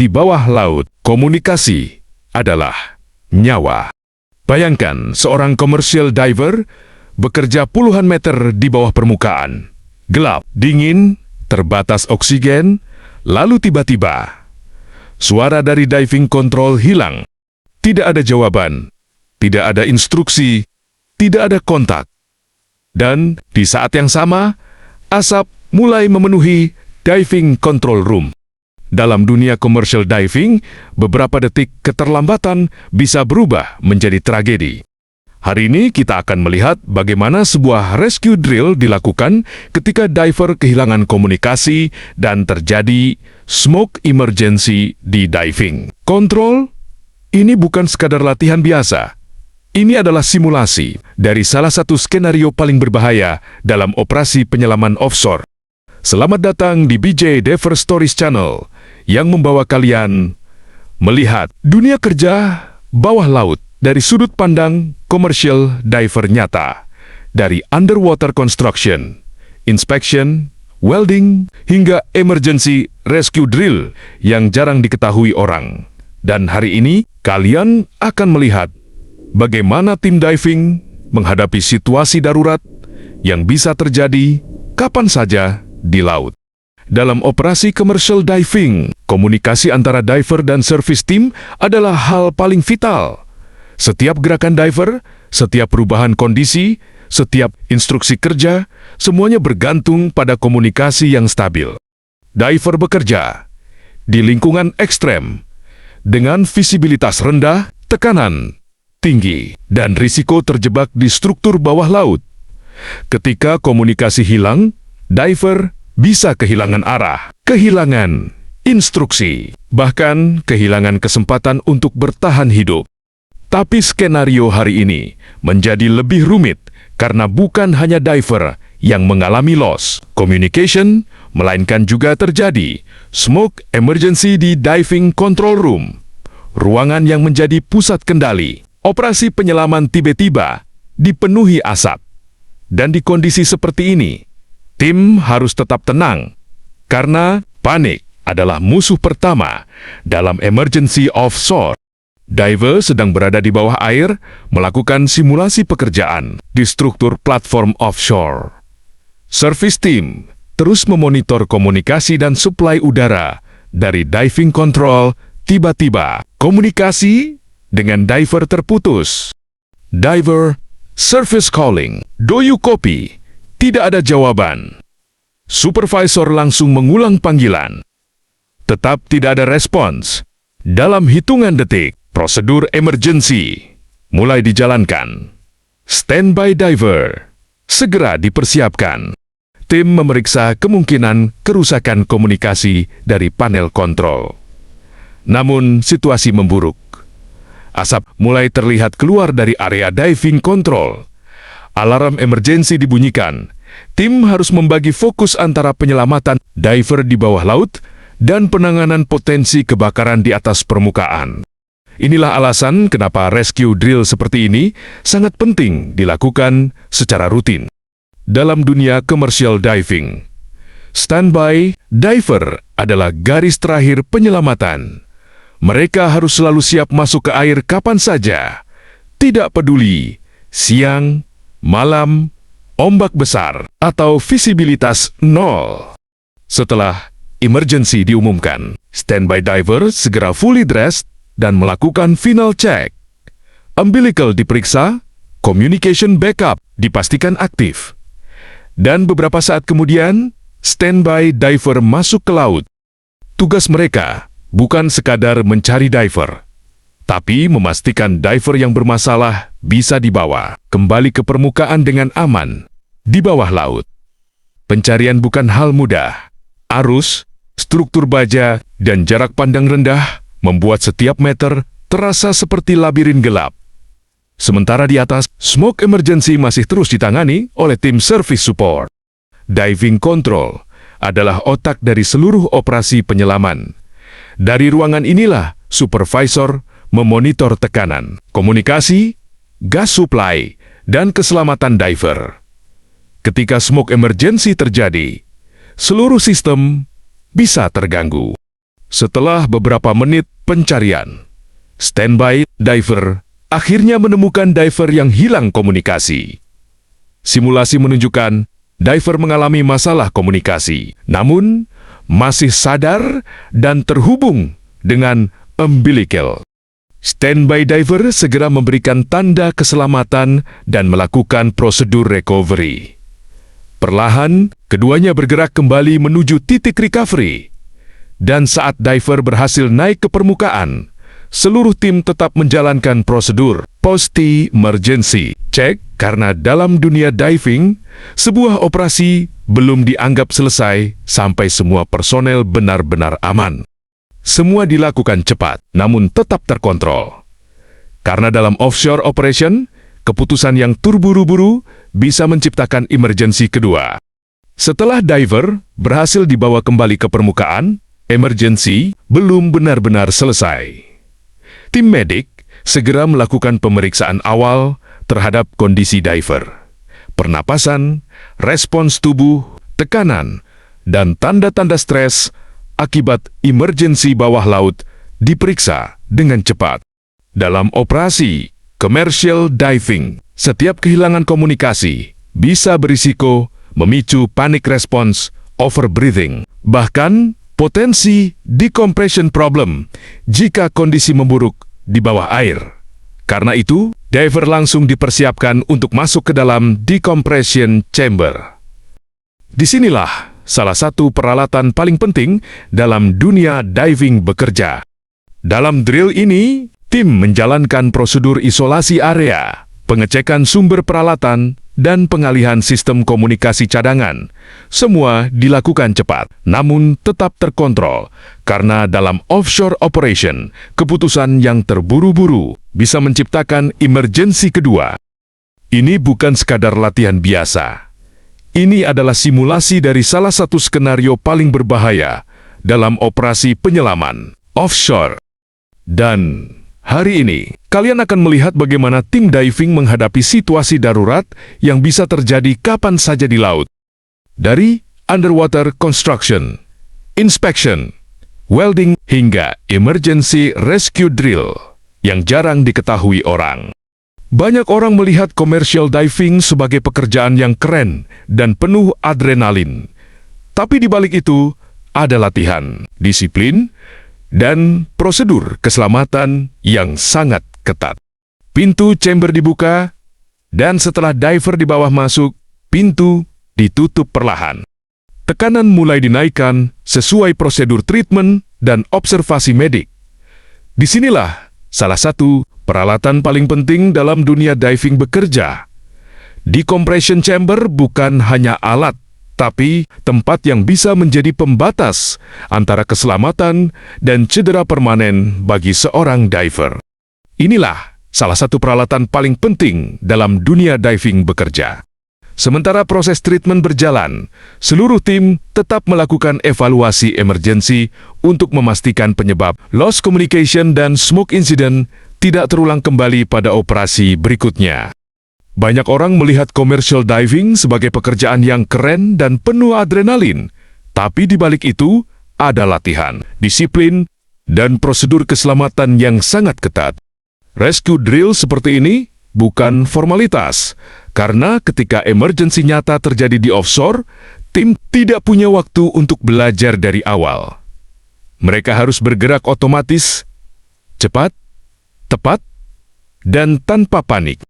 Di bawah laut, komunikasi adalah nyawa. Bayangkan seorang commercial diver bekerja puluhan meter di bawah permukaan. Gelap, dingin, terbatas oksigen, lalu tiba-tiba suara dari diving control hilang. Tidak ada jawaban, tidak ada instruksi, tidak ada kontak. Dan di saat yang sama, asap mulai memenuhi diving control room. Dalam dunia commercial diving, beberapa detik keterlambatan bisa berubah menjadi tragedi. Hari ini kita akan melihat bagaimana sebuah rescue drill dilakukan ketika diver kehilangan komunikasi dan terjadi smoke emergency di diving control. Ini bukan sekadar latihan biasa. Ini adalah simulasi dari salah satu skenario paling berbahaya dalam operasi penyelaman offshore. Selamat datang di BJ Diver Stories Channel yang membawa kalian melihat dunia kerja bawah laut dari sudut pandang commercial diver nyata, dari underwater construction, inspection, welding, hingga emergency rescue drill yang jarang diketahui orang. Dan hari ini, kalian akan melihat bagaimana tim diving menghadapi situasi darurat yang bisa terjadi kapan saja di laut. Dalam operasi commercial diving, komunikasi antara diver dan service team adalah hal paling vital. Setiap gerakan diver, setiap perubahan kondisi, setiap instruksi kerja, semuanya bergantung pada komunikasi yang stabil. Diver bekerja di lingkungan ekstrem, dengan visibilitas rendah, tekanan tinggi, dan risiko terjebak di struktur bawah laut. Ketika komunikasi hilang, diver bisa kehilangan arah, kehilangan instruksi, bahkan kehilangan kesempatan untuk bertahan hidup. Tapi skenario hari ini menjadi lebih rumit karena bukan hanya diver yang mengalami loss communication, melainkan juga terjadi smoke emergency di diving control room, ruangan yang menjadi pusat kendali. Operasi penyelaman tiba-tiba dipenuhi asap. Dan di kondisi seperti ini, tim harus tetap tenang, karena panik adalah musuh pertama dalam emergency offshore. Diver sedang berada di bawah air, melakukan simulasi pekerjaan di struktur platform offshore. Service team terus memonitor komunikasi dan suplai udara dari diving control. Tiba-tiba, komunikasi dengan diver terputus. Diver, service calling, do you copy? Tidak ada jawaban. Supervisor langsung mengulang panggilan. Tetap tidak ada respons. Dalam hitungan detik, prosedur emergency mulai dijalankan. Standby diver segera dipersiapkan. Tim memeriksa kemungkinan kerusakan komunikasi dari panel kontrol. Namun, situasi memburuk. Asap mulai terlihat keluar dari area diving control. Alarm emergency dibunyikan. Tim harus membagi fokus antara penyelamatan diver di bawah laut dan penanganan potensi kebakaran di atas permukaan. Inilah alasan kenapa rescue drill seperti ini sangat penting dilakukan secara rutin. Dalam dunia commercial diving, standby diver adalah garis terakhir penyelamatan. Mereka harus selalu siap masuk ke air kapan saja, tidak peduli siang, malam, ombak besar, atau visibilitas nol. Setelah emergency diumumkan, standby diver segera fully dressed dan melakukan final check. Umbilical diperiksa, communication backup dipastikan aktif. Dan beberapa saat kemudian, standby diver masuk ke laut. Tugas mereka bukan sekadar mencari diver, tapi memastikan diver yang bermasalah bisa dibawa kembali ke permukaan dengan aman di bawah laut. Pencarian bukan hal mudah. Arus, struktur baja, dan jarak pandang rendah membuat setiap meter terasa seperti labirin gelap. Sementara di atas, smoke emergency masih terus ditangani oleh tim service support. Diving control adalah otak dari seluruh operasi penyelaman. Dari ruangan inilah, supervisor memonitor tekanan, komunikasi, gas supply, dan keselamatan diver. Ketika smoke emergency terjadi, seluruh sistem bisa terganggu. Setelah beberapa menit pencarian, standby diver akhirnya menemukan diver yang hilang komunikasi. Simulasi menunjukkan diver mengalami masalah komunikasi, namun masih sadar dan terhubung dengan umbilical. Standby diver segera memberikan tanda keselamatan dan melakukan prosedur recovery. Perlahan, keduanya bergerak kembali menuju titik recovery. Dan saat diver berhasil naik ke permukaan, seluruh tim tetap menjalankan prosedur post-emergency check karena dalam dunia diving, sebuah operasi belum dianggap selesai sampai semua personel benar-benar aman. Semua dilakukan cepat, namun tetap terkontrol. Karena dalam offshore operation, keputusan yang terburu-buru bisa menciptakan emergensi kedua. Setelah diver berhasil dibawa kembali ke permukaan, emergensi belum benar-benar selesai. Tim medik segera melakukan pemeriksaan awal terhadap kondisi diver. Pernapasan, respons tubuh, tekanan, dan tanda-tanda stres akibat emergensi bawah laut diperiksa dengan cepat. Dalam operasi commercial diving, setiap kehilangan komunikasi bisa berisiko memicu panic response, overbreathing, bahkan potensi decompression problem jika kondisi memburuk di bawah air. Karena itu, diver langsung dipersiapkan untuk masuk ke dalam decompression chamber. Disinilah salah satu peralatan paling penting dalam dunia diving bekerja. Dalam drill ini, tim menjalankan prosedur isolasi area, pengecekan sumber peralatan, dan pengalihan sistem komunikasi cadangan. Semua dilakukan cepat, namun tetap terkontrol, karena dalam offshore operation, keputusan yang terburu-buru bisa menciptakan emergensi kedua. Ini bukan sekadar latihan biasa. Ini adalah simulasi dari salah satu skenario paling berbahaya dalam operasi penyelaman offshore. Dan hari ini, kalian akan melihat bagaimana tim diving menghadapi situasi darurat yang bisa terjadi kapan saja di laut. Dari underwater construction, inspection, welding, hingga emergency rescue drill yang jarang diketahui orang. Banyak orang melihat commercial diving sebagai pekerjaan yang keren dan penuh adrenalin. Tapi di balik itu, ada latihan, disiplin, dan prosedur keselamatan yang sangat ketat. Pintu chamber dibuka, dan setelah diver di bawah masuk, pintu ditutup perlahan. Tekanan mulai dinaikkan sesuai prosedur treatment dan observasi medik. Disinilah salah satu peralatan paling penting dalam dunia diving bekerja. Decompression chamber bukan hanya alat, tapi tempat yang bisa menjadi pembatas antara keselamatan dan cedera permanen bagi seorang diver. Inilah salah satu peralatan paling penting dalam dunia diving bekerja. Sementara proses treatment berjalan, seluruh tim tetap melakukan evaluasi emergensi untuk memastikan penyebab lost communication dan smoke incident tidak terulang kembali pada operasi berikutnya. Banyak orang melihat commercial diving sebagai pekerjaan yang keren dan penuh adrenalin, tapi di balik itu ada latihan, disiplin, dan prosedur keselamatan yang sangat ketat. Rescue drill seperti ini bukan formalitas, karena ketika emergensi nyata terjadi di offshore, tim tidak punya waktu untuk belajar dari awal. Mereka harus bergerak otomatis, cepat, tepat, dan tanpa panik.